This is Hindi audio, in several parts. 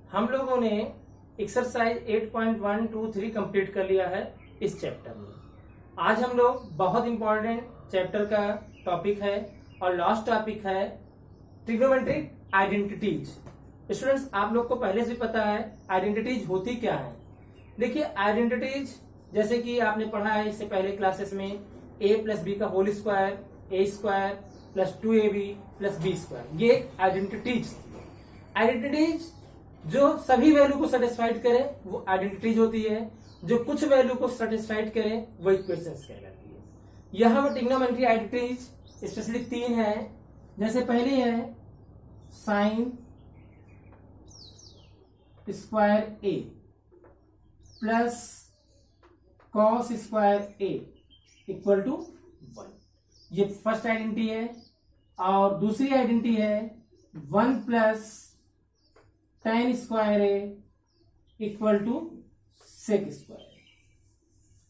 हम लोगों ने एक्सरसाइज 8.123 कंप्लीट कर लिया है इस चैप्टर में। आज हम लोग बहुत इंपॉर्टेंट चैप्टर का टॉपिक है और लास्ट टॉपिक है ट्रिग्नोमेट्रिक आइडेंटिटीज। स्टूडेंट्स, आप लोग को पहले से पता है आइडेंटिटीज होती क्या है। देखिए, आइडेंटिटीज जैसे कि आपने पढ़ा है इससे पहले क्लासेस में a प्लस बी का whole square, a square plus 2ab plus B square, ये एक आइडेंटिटीज। आइडेंटिटीज जो सभी वैल्यू को सेटिस्फाइड करे वो आइडेंटिटीज होती है, जो कुछ वैल्यू को सेटिस्फाइड करे वो इक्वेशंस कहलाती है। यहां पर ट्रिग्नोमेट्री आइडेंटिटीज स्पेशली 3 है। जैसे पहली है sine square A plus cos square A equal to 1, ये फर्स्ट आइडेंटिटी है। और दूसरी आइडेंटिटी है 1 plus tan square A equal to sec square.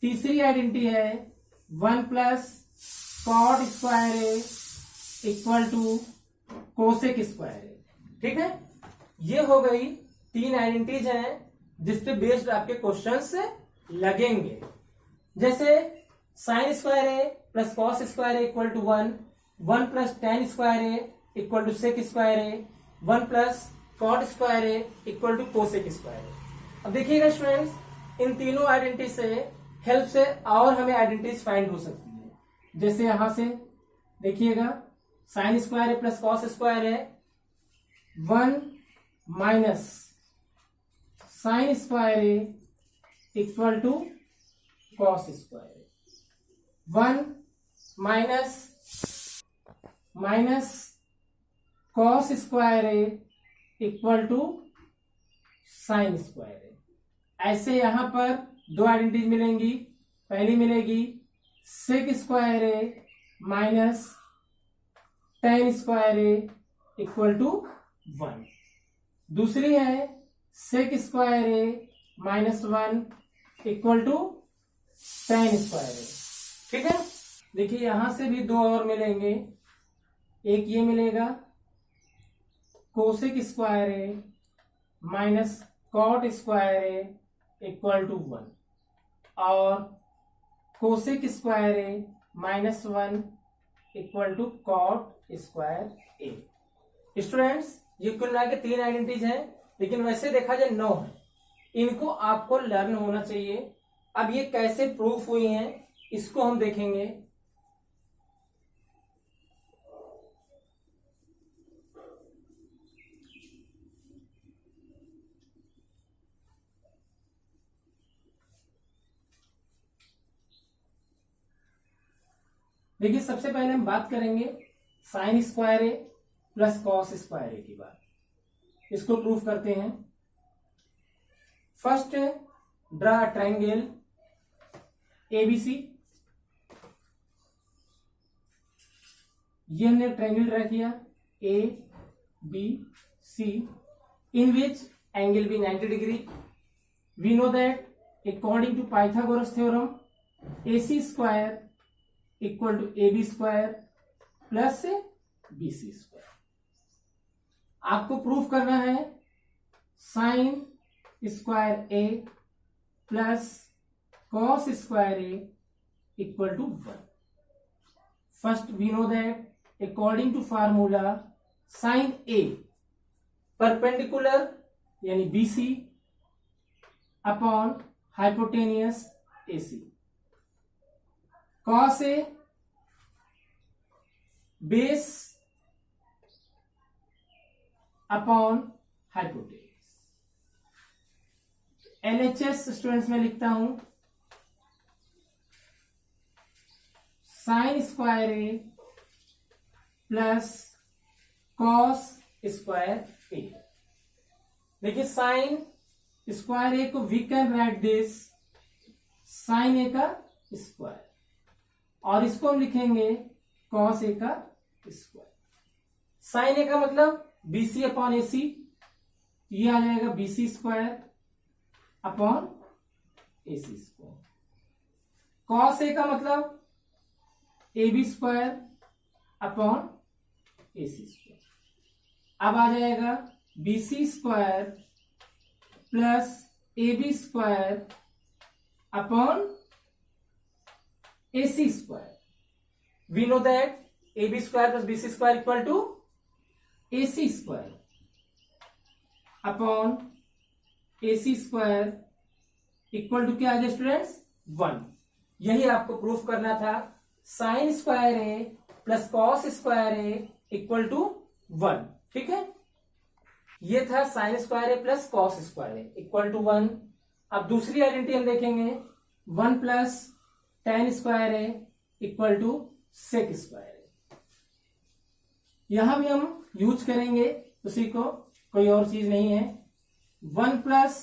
तीसरी आइडेंटिटी है 1 plus cot square A equal to cosec square A. ठीक है, ये हो गई 3 आइडेंटिटीज हैं जिसपे बेस्ड आपके क्वेश्चंस लगेंगे। जैसे sine square A plus cos square A equal to 1, 1 plus tan square A equal to sec square A, 1 plus cot square A equal to cosec square A. अब देखिएगा स्टूडेंट्स, इन तीनों आइडेंटिटी से हेल्प से और हमें आइडेंटिटीज फाइंड हो सकती है। जैसे यहां से देखिएगा sine square A plus cos square है 1 minus sine square A equal to cos square A, 1 minus cos square A equal to sine square A. ऐसे यहां पर दो आइडेंटिटीज मिलेंगी। पहली मिलेगी sec square A minus tan square A equal to 1। दूसरी है sec square A minus 1 equal to tan square A. ठीक है, देखिए यहां से भी दो और मिलेंगे। एक ये मिलेगा cosec square A minus cot square A equal to 1 और cosec square A minus 1 equal to cot square A. Students, ये कुल मिला के 3 आइडेंटिटीज हैं, लेकिन वैसे देखा जाए 9 है। इनको आपको लर्न होना चाहिए। अब ये कैसे प्रूफ हुई हैं इसको हम देखेंगे। देखिए, सबसे पहले हम बात करेंगे sine square A plus cos square A की बात। इसको प्रूफ करते हैं। First, draw triangle ABC. ये हमने ट्रायंगल ड्रा किया A B C in which angle B 90 degree. We know that according to Pythagoras theorem AC square equal to AB square plus BC square. आपको प्रूफ करना है sine square A plus cos square A equal to 1। First, we know that according to formula sine A perpendicular यानी BC upon hypotenuse AC, cos A base upon hypotenuse. LHS students में लिखता हूं sine square A plus cos square A. देखिए, साइन स्क्वायर ए को we can write this sine A का स्क्वायर और इसको हम लिखेंगे कॉस ए का स्क्वायर। साइन ए का मतलब BC अपॉन AC, ये आ जाएगा BC square upon AC square. Cos A का मतलब AB square upon AC square. अब आ जाएगा BC square plus A B square upon A C square. We know that A B square plus B C square equal to A C square upon A C square equal to क्या आ गया स्टूडेंट्स 1. यही आपको प्रूफ करना था. Sine square A plus cos square A equal to 1. ठीक है, ये था sine square A plus cos square A equal to 1. अब दूसरी आइडेंटिटी हम देखेंगे 1 plus tan square A equal to sec square A. यहां भी हम यूज करेंगे उसी को, कोई और चीज नहीं है. 1 plus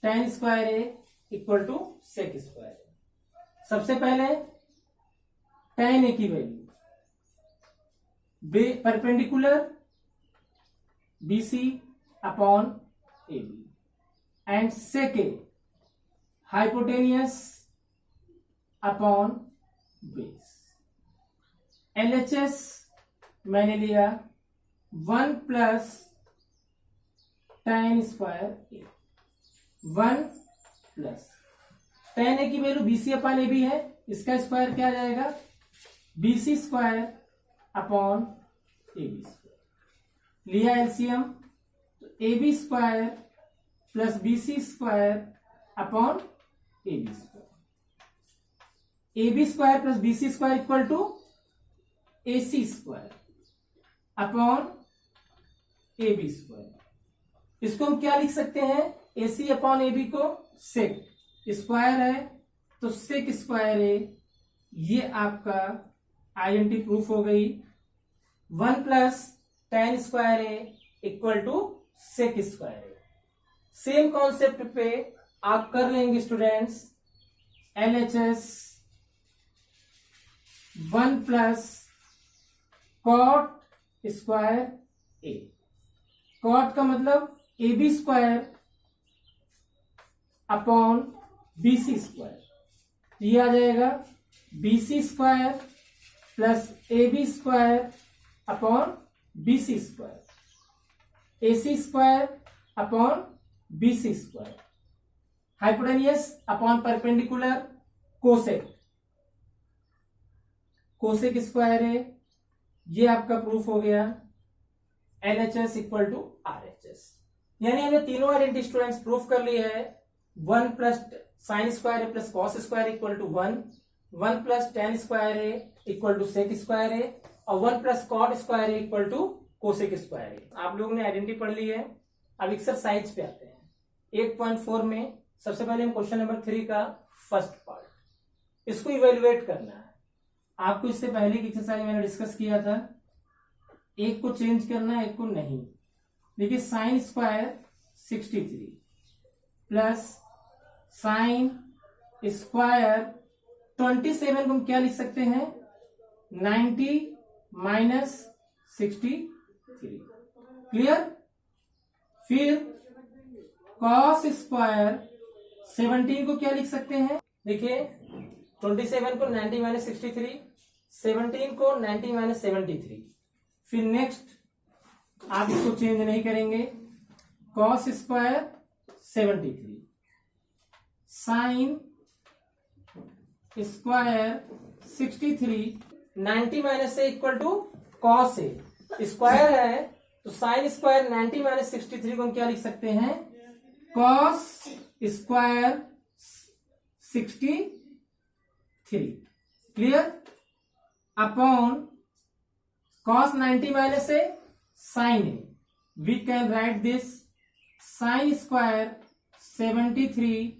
tan square A equal to sec square A. सबसे पहले टेन ए की value perpendicular BC upon AB and sec A hypotenuse upon base. LHS मैंने लिया 1 plus tan square A. 1 plus tan A की वैल्यू BC अपॉन AB है, इसका स्क्वायर क्या आ जाएगा BC square upon AB square. लिया एलसीएम तो A B square plus B C square upon A B square. A B square plus B C square equal to A C square upon A B square. इसको हम क्या लिख सकते हैं, ए सी अपॉन ए बी को सेक स्क्वायर है तो सेक स्क्वायर ए. ये आपका आइडेंटिटी प्रूफ हो गई. 1 plus tan square A equal to sec square A. Same concept पे आप कर लेंगे students. LHS 1 plus cot square A. Cot का मतलब A B square upon B C square. ये आ जाएगा B C square plus A B square upon B C square. A C square upon B C square. Hypotenuse upon perpendicular cosec. Cosec square है. ये आपका प्रूफ हो गया. LHS equal to RHS. यानी हमने तीनों आइडेंटिटी स्टूडेंट्स प्रूफ कर लिए है. 1 plus sine square A plus cos square equal to 1. 1 plus tan square A equal to sec square A और 1 plus cot square A equal to cosec square A. आप लोगों ने आइडेंटिटी पढ़ ली है. अब एक्सरसाइज पे आते हैं. 1.4 में सबसे पहले हम क्वेश्चन नंबर 3 का फर्स्ट पार्ट, इसको इवेल्युएट करना है. आपको इससे पहले की एक्सरसाइज मैंने डिस्कस किया था. एक को चेंज करना है, एक को नहीं. देखिए sine square 63 plus sine square 27 को हम क्या लिख सकते हैं 90 माइनस 63. क्लियर. फिर कॉस स्क्वायर 17 को क्या लिख सकते हैं, देखिए 27 को 90 माइनस 63, 17 को 90 माइनस 73. फिर नेक्स्ट आप इसको चेंज नहीं करेंगे. Cos square 73 sine square 63 90 minus से equal to cos A. Square है तो साइन स्क्वायर 90 माइनस 63 को हम क्या लिख सकते हैं cos square 63. Clear. Upon cos 90 minus से sine A. We can write this sine square 73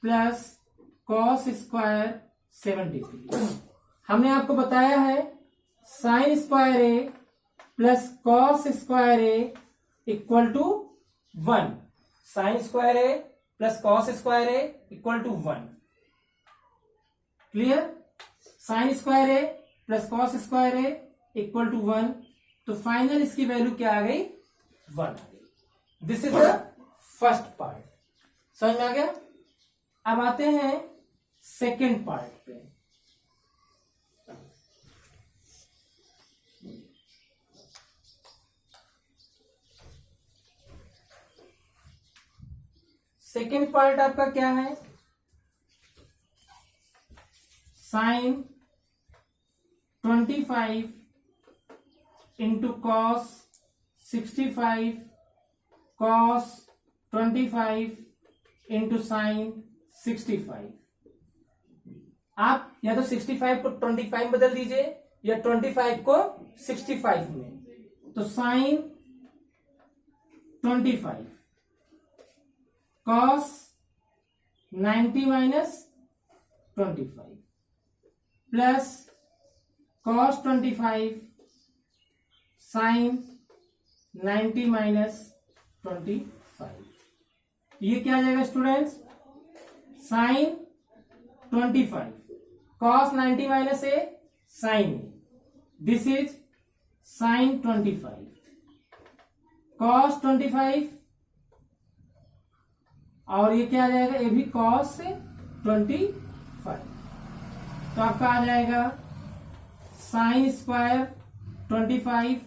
plus cos square 73. हमने आपको बताया है sine square A plus cos square A equal to 1. Sine square A plus cos square A equal to 1. Clear. Sine square A plus cos square A equal to 1. तो फाइनल इसकी वैल्यू क्या आ गई 1 आ गई. This is the first part. समझ में आ गया. अब आते हैं सेकेंड पार्ट पे. सेकेंड पार्ट आपका क्या है, sine 25 into cos 65 cos 25 into sine 65। आप या तो 65 को 25 बदल दीजिए या 25 को 65 में। तो sine 25 cos 90 minus 25 plus cos 25 sine 90 minus 25। ये क्या आ जाएगा students, sine 25 cos 90 minus A sine A, this is sine 25 cos 25 और ये क्या आ जाएगा, ये भी कॉस 25। तो आपका आ जाएगा sine square 25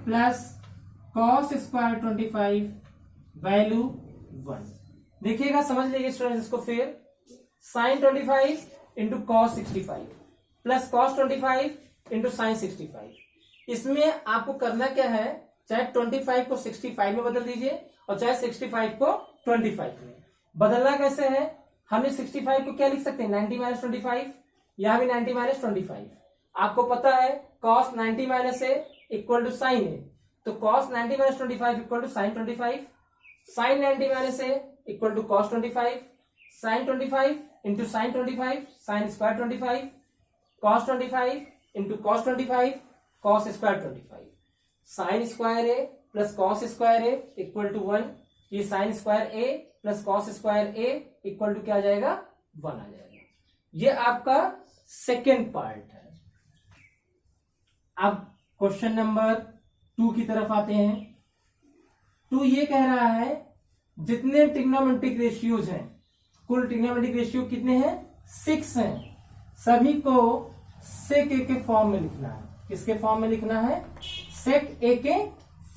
plus cos square 25 value 1। देखिएगा, समझ लीजिए स्टूडेंट्स इसको फिर, sine 25 into cos 65 plus cos 25 into sine 65। इसमें आपको करना क्या है, चाहे 25 को 65 में बदल दीजिए और चाहे 65 को 25 में। बदलना कैसे है, हमने 65 को क्या लिख सकते हैं, 90 माइनस 25, यहां भी 90 माइनस 25। आपको पता है cos 90 minus A equal to sine A, तो cos 90 minus 25 equal to sine 25, sine 90 minus A equal to cos 25, sine 25 into sine 25 sine square 25, cos 25 into cos 25 cos square 25, sine square A plus cos square A equal to 1। ये sine square A plus cos square A equal to क्या आ जाएगा, 1 आ जाएगा। ये आपका सेकेंड पार्ट है। अब क्वेश्चन नंबर 2 की तरफ आते हैं। 2 ये कह रहा है जितने ट्रिग्नोमेट्रिक रेशियोज हैं, कुल ट्रिग्नोमेट्रिक रेशियो कितने हैं, 6 हैं, सभी को सेक ए के फॉर्म में लिखना है। किसके फॉर्म में लिखना है, सेक ए के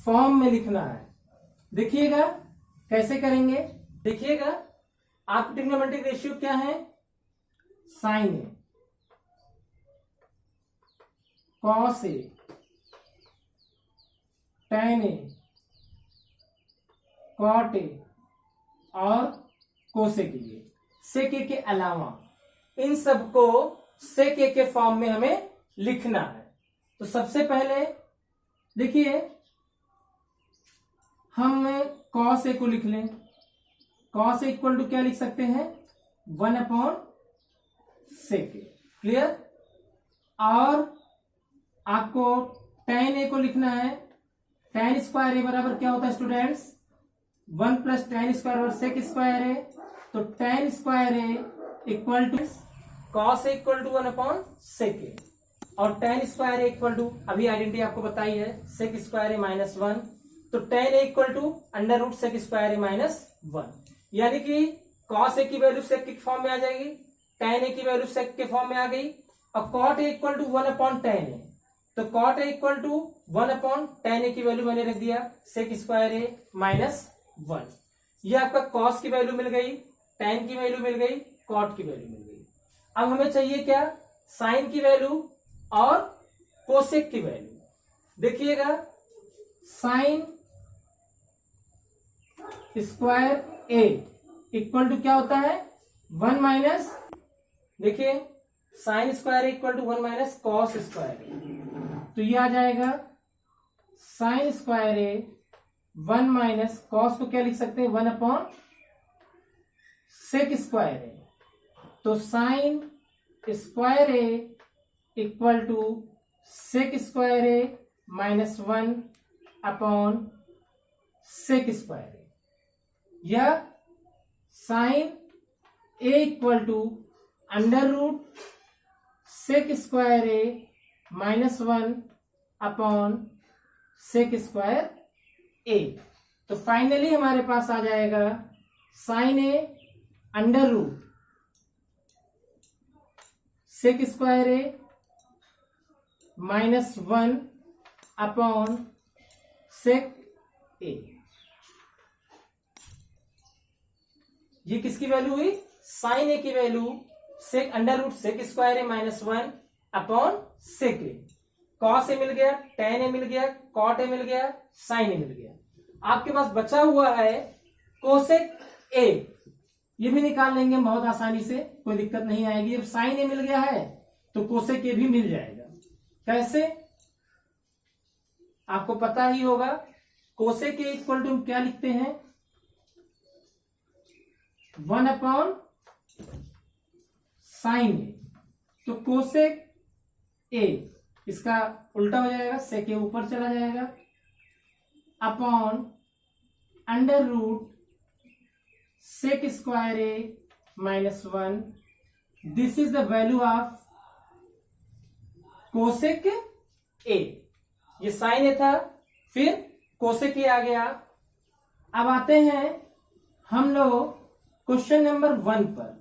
फॉर्म में लिखना है। देखिएगा कैसे करेंगे, देखिएगा आप ट्रिग्नोमेट्रिक रेशियो क्या है, sine A cos A tan A cot A और कोसेक ए। सेक ए के अलावा इन सबको सेक ए के फॉर्म में हमें लिखना है। तो सबसे पहले देखिए, हम कॉस ए को लिख लें। कॉस ए इक्वल टू क्या लिख सकते हैं, 1 अपॉन सेक ए, क्लियर। और आपको टैन ए को लिखना है। टैन स्क्वायर ए बराबर क्या होता है स्टूडेंट्स, 1 प्लस टैन स्क्वायर और सेक स्क्वायर ए। तो tan square A equal to cos A equal to 1 upon sec A, और tan square A equal to, अभी आइडेंटिटी आपको बताई है, सेक स्क्वायर ए माइनस 1। तो tan A equal to under root sec square A minus 1, यानी कि कॉस ए की वैल्यू सेक के फॉर्म में आ जाएगी, टैन ए की वैल्यू सेक के फॉर्म में आ गई, और cot A equal to 1 upon tan A. तो cot A equal to 1 upon tan A की वैल्यू मैंने रख दिया सेक स्क्वायर ए माइनस 1। ये आपका कॉस की वैल्यू मिल गई, टैन की वैल्यू मिल गई, कॉट की वैल्यू मिल गई। अब हमें चाहिए क्या, साइन की वैल्यू और कोसेक की वैल्यू। देखिएगा, sine square A equal to क्या होता है, 1 माइनस, देखिए sine square equal to 1 minus cos square A. तो ये आ जाएगा sine square A 1 minus cos को क्या लिख सकते हैं, 1 अपॉन सेक स्क्वायर ए। तो sine square A equal to sec square A minus 1 upon sec square A. यह sine A equal to under root sec square A minus 1 upon sec square A. तो फाइनली हमारे पास आ जाएगा sine A under root sec square A minus 1 upon sec A. ये किसकी वैल्यू हुई, साइन ए की value sec under root sec square A minus 1 upon sec A. Cos ए मिल गया, टेन ए मिल गया, कॉट ए मिल गया, साइन ए मिल गया। आपके पास बचा हुआ है कोसेक ए, ये भी निकाल लेंगे बहुत आसानी से, कोई दिक्कत नहीं आएगी। अब साइन ए मिल गया है तो कोसेक ए भी मिल जाएगा। कैसे, आपको पता ही होगा, कोसेक ए इक्वल टू क्या लिखते हैं, 1 अपॉन साइन ए। तो कोसेक ए इसका उल्टा हो जाएगा, सेक ए ऊपर चला जाएगा, upon under root sec square A minus 1। This is the value of cosec A. ये साइन ए था, फिर कोसेक ए आ गया। अब आते हैं हम लोग क्वेश्चन नंबर 1 पर,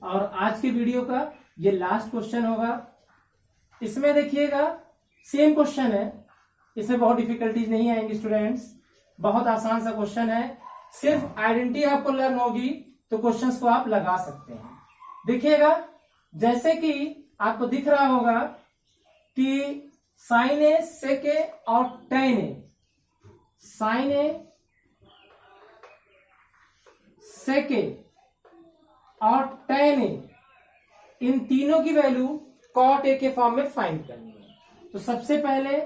और आज के वीडियो का ये लास्ट क्वेश्चन होगा। इसमें देखिएगा सेम क्वेश्चन है, इसमें बहुत डिफिकल्टीज नहीं आएंगी स्टूडेंट्स, बहुत आसान सा क्वेश्चन है। सिर्फ आइडेंटिटी आपको लर्न होगी तो क्वेश्चंस को आप लगा सकते हैं। देखिएगा जैसे कि आपको दिख रहा होगा कि साइन ए, सेक ए और ten A, sine A, sec A और टेन ए, इन तीनों की वैल्यू कॉट ए के फॉर्म में फाइंड करनी है। तो सबसे पहले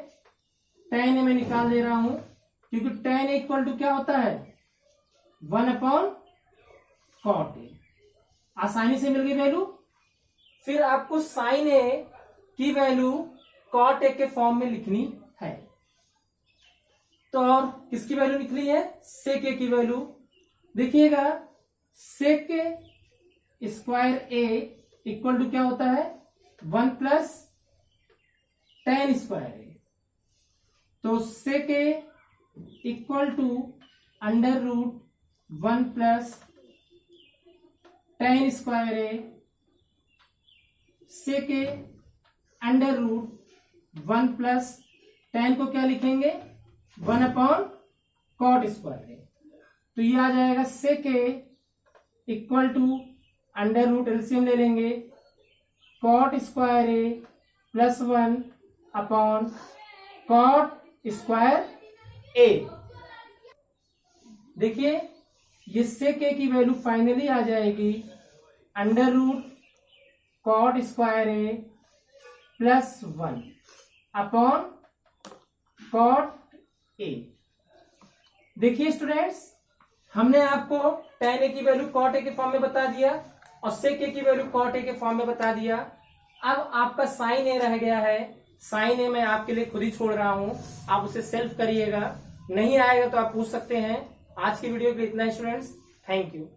टेन ए में निकाल दे रहा हूं, क्योंकि टेन ए इक्वल टू क्या होता है, 1 अपॉन कॉट ए। आसानी से मिल गई वैल्यू। फिर आपको साइन ए की वैल्यू कॉट ए के फॉर्म में लिखनी है। तो और किसकी वैल्यू निकली है, सेक ए की वैल्यू। देखिएगा sec square A equal to क्या होता है, 1 प्लस टेन स्क्वायर ए। तो sec A equal to under root 1 plus tan square A, sec A under root 1 plus tan को क्या लिखेंगे, 1 अपॉन कॉट स्क्वायर ए। तो ये आ जाएगा sec A equal to under root, LCM ले लेंगे, cot square A plus 1 upon cot square A. देखिए ये सेक ए की वैल्यू फाइनली आ जाएगी under root cot square A plus 1 upon cot A. देखिए स्टूडेंट्स, हमने आपको टेन ए की वैल्यू कॉट ए के फॉर्म में बता दिया और सेक ए की वैल्यू कॉट ए के फॉर्म में बता दिया। अब आपका साइन ए रह गया है, साइन ए मैं आपके लिए खुद ही छोड़ रहा हूं, आप उसे सेल्फ करिएगा, नहीं आएगा तो आप पूछ सकते हैं। आज की वीडियो के लिए इतना ही स्टूडेंट्स, थैंक यू।